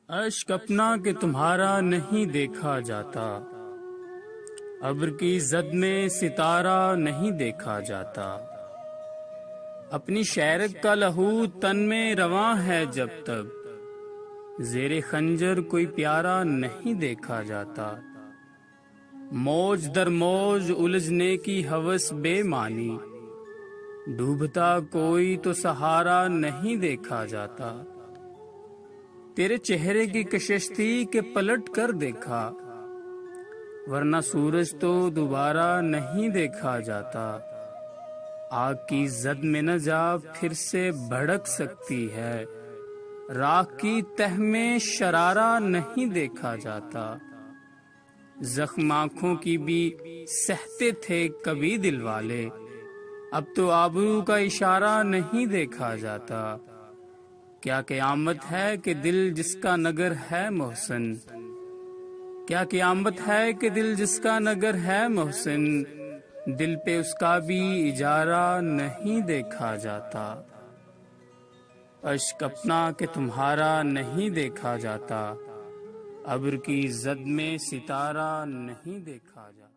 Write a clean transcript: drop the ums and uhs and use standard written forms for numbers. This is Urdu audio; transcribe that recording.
اشک اپنا کہ تمہارا نہیں دیکھا جاتا، ابر کی زد میں ستارہ نہیں دیکھا جاتا، اپنی شیرک کا لہو تن میں رواں ہے جب تک زیر خنجر کوئی پیارا نہیں دیکھا جاتا، موج در موج الجھنے کی ہوس بے معنی، ڈوبتا کوئی تو سہارا نہیں دیکھا جاتا، تیرے چہرے کی کشش تھی کہ پلٹ کر دیکھا، ورنہ سورج تو دوبارہ نہیں دیکھا جاتا، آگ کی زد میں نہ جا پھر سے بھڑک سکتی ہے، راکھ کی تہ میں شرارہ نہیں دیکھا جاتا، زخم آنکھوں کی بھی سہتے تھے کبھی دل والے، اب تو آبرو کا اشارہ نہیں دیکھا جاتا، کیا قیامت ہے کہ دل جس کا نگر ہے محسن، کیا قیامت ہے کہ دل جس کا نگر ہے محسن، دل پہ اس کا بھی اجارہ نہیں دیکھا جاتا، اشک اپنا کہ تمہارا نہیں دیکھا جاتا، ابر کی زد میں ستارہ نہیں دیکھا جاتا۔